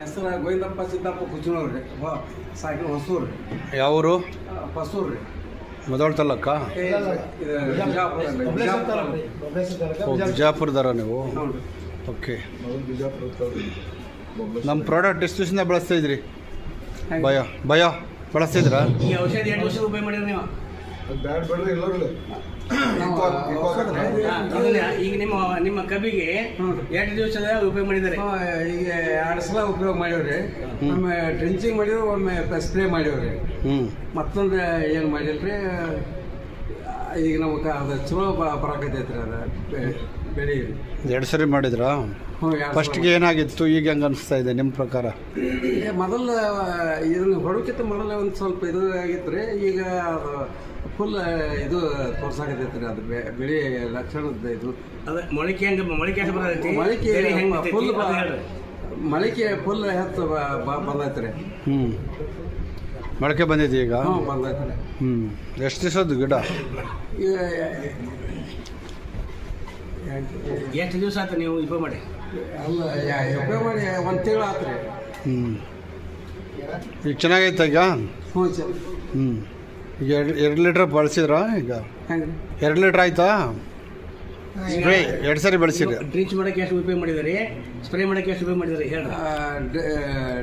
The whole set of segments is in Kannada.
ಹೆಸರು ಗೋವಿಂದಪ್ಪ ಸಿದ್ದಪ್ಪ ಕುಚನೂರು ಸಾಕಿನ ಹೊಸೂರು. ಯಾವೂರು? ಹೊಸೂರು ರೀ. ಮೊದಲ ತಲ್ಲಕ್ಕ ಬಿಜಾಪುರದಾರ ನೀವು? ಓಕೆ. ನಮ್ಮ ಪ್ರಾಡಕ್ಟ್ ಎಷ್ಟು ದಿವಸದಿಂದ ಬಳಸ್ತಾ ಇದ್ರಿ? ಭಯ ಬಳಸ್ತಿದ್ರಾ? ಈ ಔಷಧಿ 2 ವರ್ಷ ಉಪಯೋಗ ಮಾಡಿದ್ರೆ ನೀವು ಈಗ ನಿಮ್ಮ ಕಬ್ಬಿಗೆ 2 ದಿವಸದ ಉಪಯೋಗ ಮಾಡಿದ್ದಾರೆ. ಈಗ 2 ಸಲ ಉಪಯೋಗ ಮಾಡೀವ್ರಿ. ಒಮ್ಮೆ ಡ್ರಿಂಚಿಂಗ್ ಮಾಡಿವ್ರಿ, ಒಮ್ಮೆ ಸ್ಪ್ರೇ ಮಾಡೀವ್ರಿ. ಮತ್ತೊಂದು ಏನು ಮಾಡಿಲ್ರಿ. ಈಗ ನಮಗೆ ಅದು ಚಲೋ ಬರಾಕತ್ತೈತ್ರಿ. ಅದು ಬೆಳೆ 2 ಸರಿ ಮಾಡಿದ್ರಾ? ಫಸ್ಟ್ಗೆ ಏನಾಗಿತ್ತು, ಈಗ ಹೆಂಗೆ ಅನಿಸ್ತಾ ಇದೆ ನಿಮ್ಮ ಪ್ರಕಾರ? ಮೊದಲು ಇದನ್ನು ಹೊಡೋಕ್ಕಿಂತ ಮೊದಲು ಒಂದು ಸ್ವಲ್ಪ ಇದು ಆಗಿತ್ತು ರೀ. ಈಗ ಅದು ಫುಲ್ ಇದು ತೋರ್ಸಾಕತ್ತೈತೆ ರೀ. ಅದು ಬೆಳೆ ಲಕ್ಷಣದ ಇದು ಅದು ಮೊಳಕೆ ಫುಲ್ ಮೊಳಕೆ ಫುಲ್ ಹೆಚ್ಚು ಬಂದೈತೆ ರೀ. ಮೊಳಕೆ ಬಂದಿದೆ ಈಗ? ಬಂದೈತೆ ರೀ. ಎಷ್ಟು ದಿವಸದ್ದು ಗಿಡ? ಎಷ್ಟು ದಿವಸ ಆಯ್ತು ನೀವು ಉಪಯೋಗ ಮಾಡಿ? ಅಲ್ಲ, ಉಪಯೋಗ ಮಾಡಿ 1 ತಿಂಗಳು ಆಯ್ತು ರೀ. ಈಗ ಚೆನ್ನಾಗೈತೆ ಈಗ? ಸರ್. ಈಗ 2 ಲೀಟ್ರ್ ಬಳಸಿದ್ರಾ? ಈಗ ಹೆಂಗೆ 2 ಲೀಟ್ರ್ ಆಯ್ತಾ? ಸ್ಪ್ರೇ 2 ಸರಿ ಬಳಸಿದ್ರಿ. ಡ್ರಿಂಚ್ ಮಾಡೋಕ್ಕೆ ಎಷ್ಟು ಉಪಯೋಗ ಮಾಡಿದಾರೆ? ಸ್ಪ್ರೇ ಮಾಡೋಕ್ಕೆ ಎಷ್ಟು ಉಪಯೋಗ ಮಾಡಿದಾರೆ ಹೇಳಿ?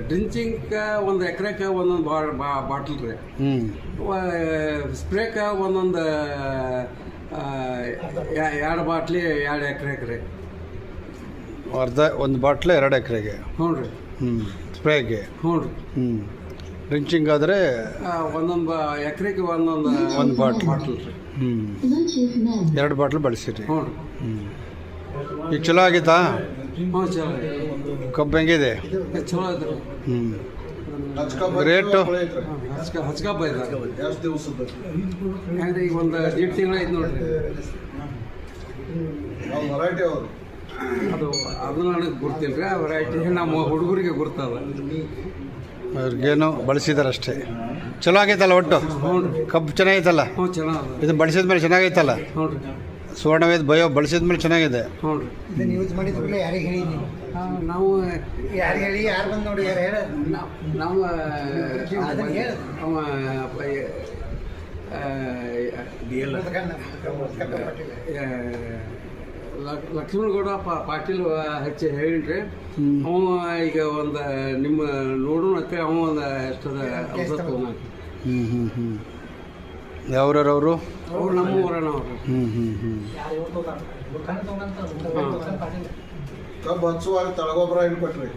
ಡ್ರಿಂಚಿಂಗ್ಗೆ 1 ಎಕರೆಗೆ ಒಂದೊಂದು ಬಾಟ್ಲ್ ರೀ. ಸ್ಪ್ರೇಕ ಒಂದೊಂದು 2 ಬಾಟ್ಲಿ 2 ಎಕರೆಗೆ ರೀ. ಅರ್ಧ 1 ಬಾಟ್ಲ್ 2 ಎಕರೆಗೆ? ಹ್ಞೂ ರೀ. ಸ್ಪ್ರೇಗೆ? ಹ್ಞೂ ರೀ. ಡ್ರಿಂಚಿಂಗ್ ಆದರೆ ಒಂದೊಂದು ಎಕರೆಗೆ ಒಂದೊಂದು 1 ಬಾಟ್ಲ್ ರೀ. 2 ಬಾಟ್ಲ್ ಬಳಸಿರಿ. ಹ್ಞೂ ರೀ. ಈಗ ಚಲೋ ಆಗೈತಾ? ಹ್ಞೂ ಚಲೋ ರೀ. ಕಬ್ಬು ಹೆಂಗಿದೆ? ಚಲೋ ಐತೆ ರೀ. ರೇಟು? ಹಚ್ಕಪ್ಪ ಇದೆ. ಹೆಂಗೆ ಈಗ 1.5 ತಿಂಗಳು ಐತೆ ನೋಡ್ರಿ. ಅದು ನನಗೆ ಗುರ್ತಿಲ್ಲ ರೀ. ವೆರೈಟಿ ನಮ್ಮ ಹುಡುಗರಿಗೆ ಗುರ್ತದ. ಅವ್ರಿಗೇನು ಬಳಸಿದಾರಷ್ಟೇ. ಚಲೋ ಆಗೈತಲ್ಲ ಒಟ್ಟು? ಹ್ಞೂ ರೀ. ಕಬ್ಬು ಚೆನ್ನಾಗೈತಲ್ಲ? ಹ್ಞೂ ಚೆನ್ನಾಗಿದೆ. ಇದು ಬಳಸಿದ ಮೇಲೆ ಚೆನ್ನಾಗೈತಲ್ಲ? ಹ್ಞೂ ರೀ. ಸುವರ್ಣವೇದ ಬಯೋ ಬಳಸಿದ ಮೇಲೆ ಚೆನ್ನಾಗಿದೆ. ಹ್ಞೂ ರೀ. ಇದನ್ನು ಯೂಸ್ ಮಾಡಿದ್ರಲ್ಲ ಯಾರಿಗೆ ಹೇಳಿ ನೀವು? ನಾವು ಯಾರಿಗೆ ಹೇಳಿ? ಯಾರು ಬಂದು ನೋಡಿ ಯಾರು ಹೇಳ? ನಾವು ಅದನ್ನು ಹೇಳ. ಅವ ಲಕ್ಷ್ಮಣಗೌಡ ಪಾಟೀಲ್ ಹಚ್ಚಿ ಹೇಳಿನ್ರಿ. ಅವ ಈಗ ಒಂದು ನಿಮ್ಮ ನೋಡೋಣ ಅಂತ ಅವ ಒಂದು ಎಷ್ಟದ ಔಷಧ ತೊಗೊಂಡು. ಯಾವ್ರವ್ರು? ಅವ್ರು ನಮ್ಮ ಊರಣ್ಣ ಅವರು. ಕಬ್ಬು ಹಚ್ಚುವಾಗ ತಳಗೊಬ್ಬರ ಏನು ಕೊಟ್ರಿ?